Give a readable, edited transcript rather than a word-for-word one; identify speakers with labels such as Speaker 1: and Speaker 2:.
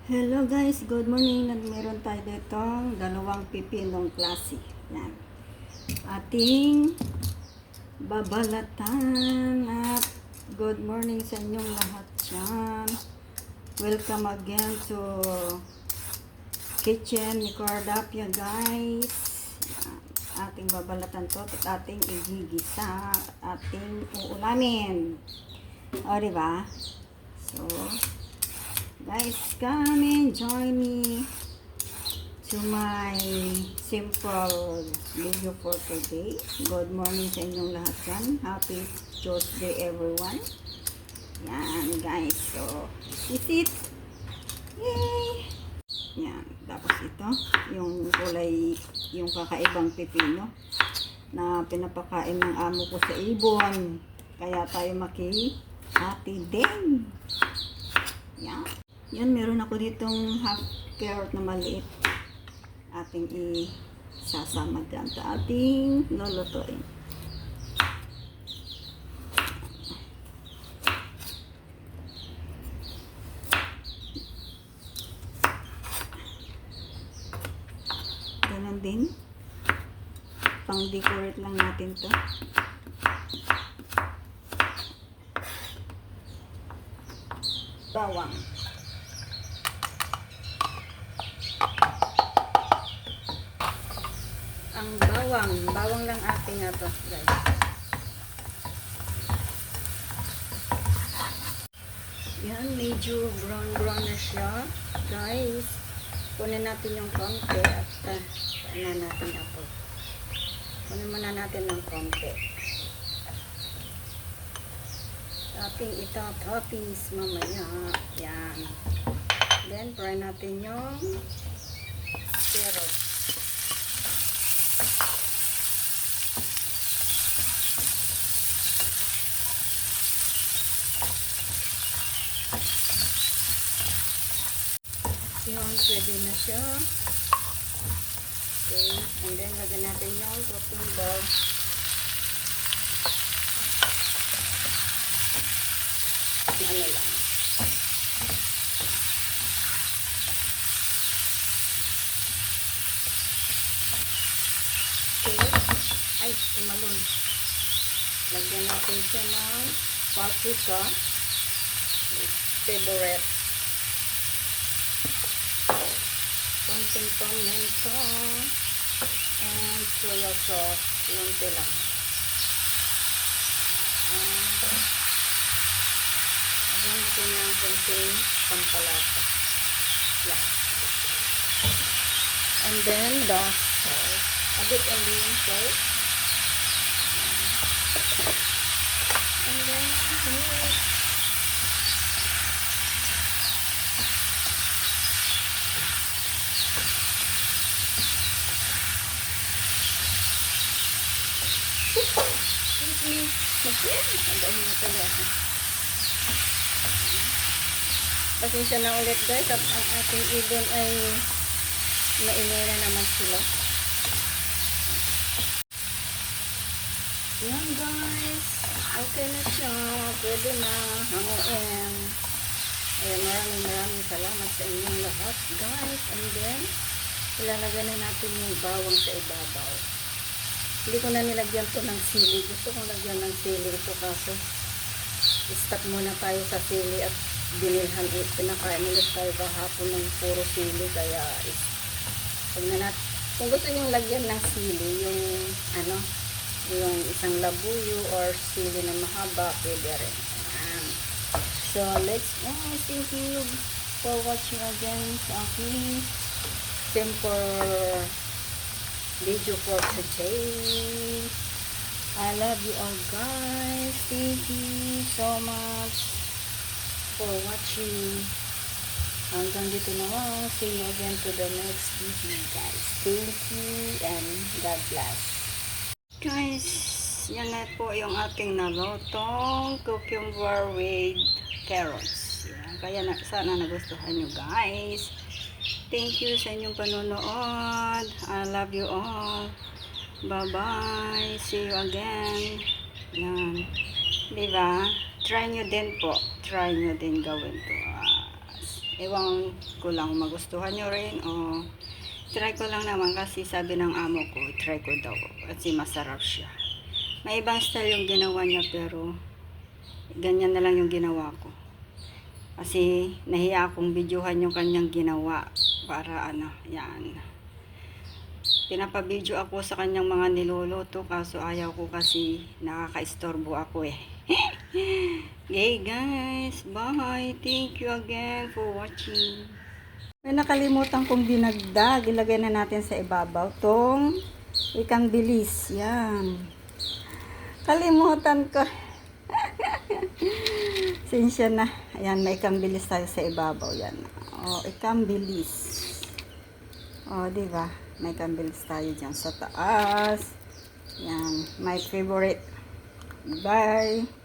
Speaker 1: Hello guys, good morning. Meron tayo ditong dalawang pipinong klase. Yan. Ating babalatan at good morning sa inyong lahat dyan. Welcome again to kitchen ni Cordapia guys. Yan. Ating babalatan to at ating igigisa at ating uulamin. O diba? So, guys, come and join me to my simple video for today. Good morning sa inyong lahat dyan. Happy Tuesday everyone. Yan guys. So, is it? Yay! Yan. Tapos ito, yung kulay, yung kakaibang pipino na pinapakain ng amo ko sa ibon. Kaya tayo maki-hati din. Yan. Yan, meron ako ditong half carrot na maliit. Ating isasama dyan sa ating lulutuin. Ganon din. Pang-decorate lang natin to. Bawang. Ang bawang lang ating ito guys. Yan, medyo brown na siya guys. Kunin natin yung konti at kainin natin ako. Kunin muna natin ng konti. Ating ita-toppings mamaya. Yan. Then fry natin yung carrots. Yun, pwede na siya. Okay, and then lagyan natin yung cucumber. Ano lang. Okay, ay, tumalon. Lagyan natin siya ng paprika. Favorite. Konting pimento and soya sauce, lunti lang. Lagyan natin ng konting pampalasa. Yeah. And then the sauce. A bit only yung sauce. And then Andahin na pala ako. Pasensya na ulit guys at ang ating ibon ay maingay na naman sila. Yan guys, okay na siya, pwede na hanguin. Ayan, maraming salamat sa inyong lahat guys. And then ilalagay na natin yung bawang sa ibabaw. Hindi ko na nilagyan to ng sili. Gusto kong lagyan ng sili ito kaso stop muna tayo sa sili at binilhan pinakain ulit tayo kahapon ng puro sili kaya kung gusto nyo lagyan ng sili yung yung isang labuyo or sili na mahaba pwede rin. So let's go. Thank you for watching again sa aking simple video for today. I love you all guys. Thank you so much for watching. Hanggang dito na lang. See you again to the next video guys. Thank you and God bless. Guys, yan na po yung ating nalutong cucumber with carrots. Yan. Kaya sana nagustuhan nyo guys. Thank you sa inyong panonood. I love you all. Bye-bye. See you again. Yan. Diba? Try nyo din po. Try nyo din gawin to. Ewan ko lang kung magustuhan nyo rin o try ko lang naman kasi sabi ng amo ko, try ko daw kasi masarap siya. May ibang style yung ginawa niya pero ganyan na lang yung ginawa ko. Kasi nahiya akong videohan yung kanyang ginawa para ano, yan. Pinapabideo ako sa kanyang mga niluluto kaso ayaw ko kasi nakaka-istorbo ako eh. Okay guys, bye. Thank you again for watching. May nakalimutan kong dinagdag. Ilagay na natin sa ibabaw tong ikang bilis. Yan. Kalimutan ko. Sinsya na. Ayan, may ikang bilis tayo sa ibabaw. Yan. O, ikang bilis. O, diba? May ikang bilis tayo dyan sa taas. Yan. My favorite. Bye.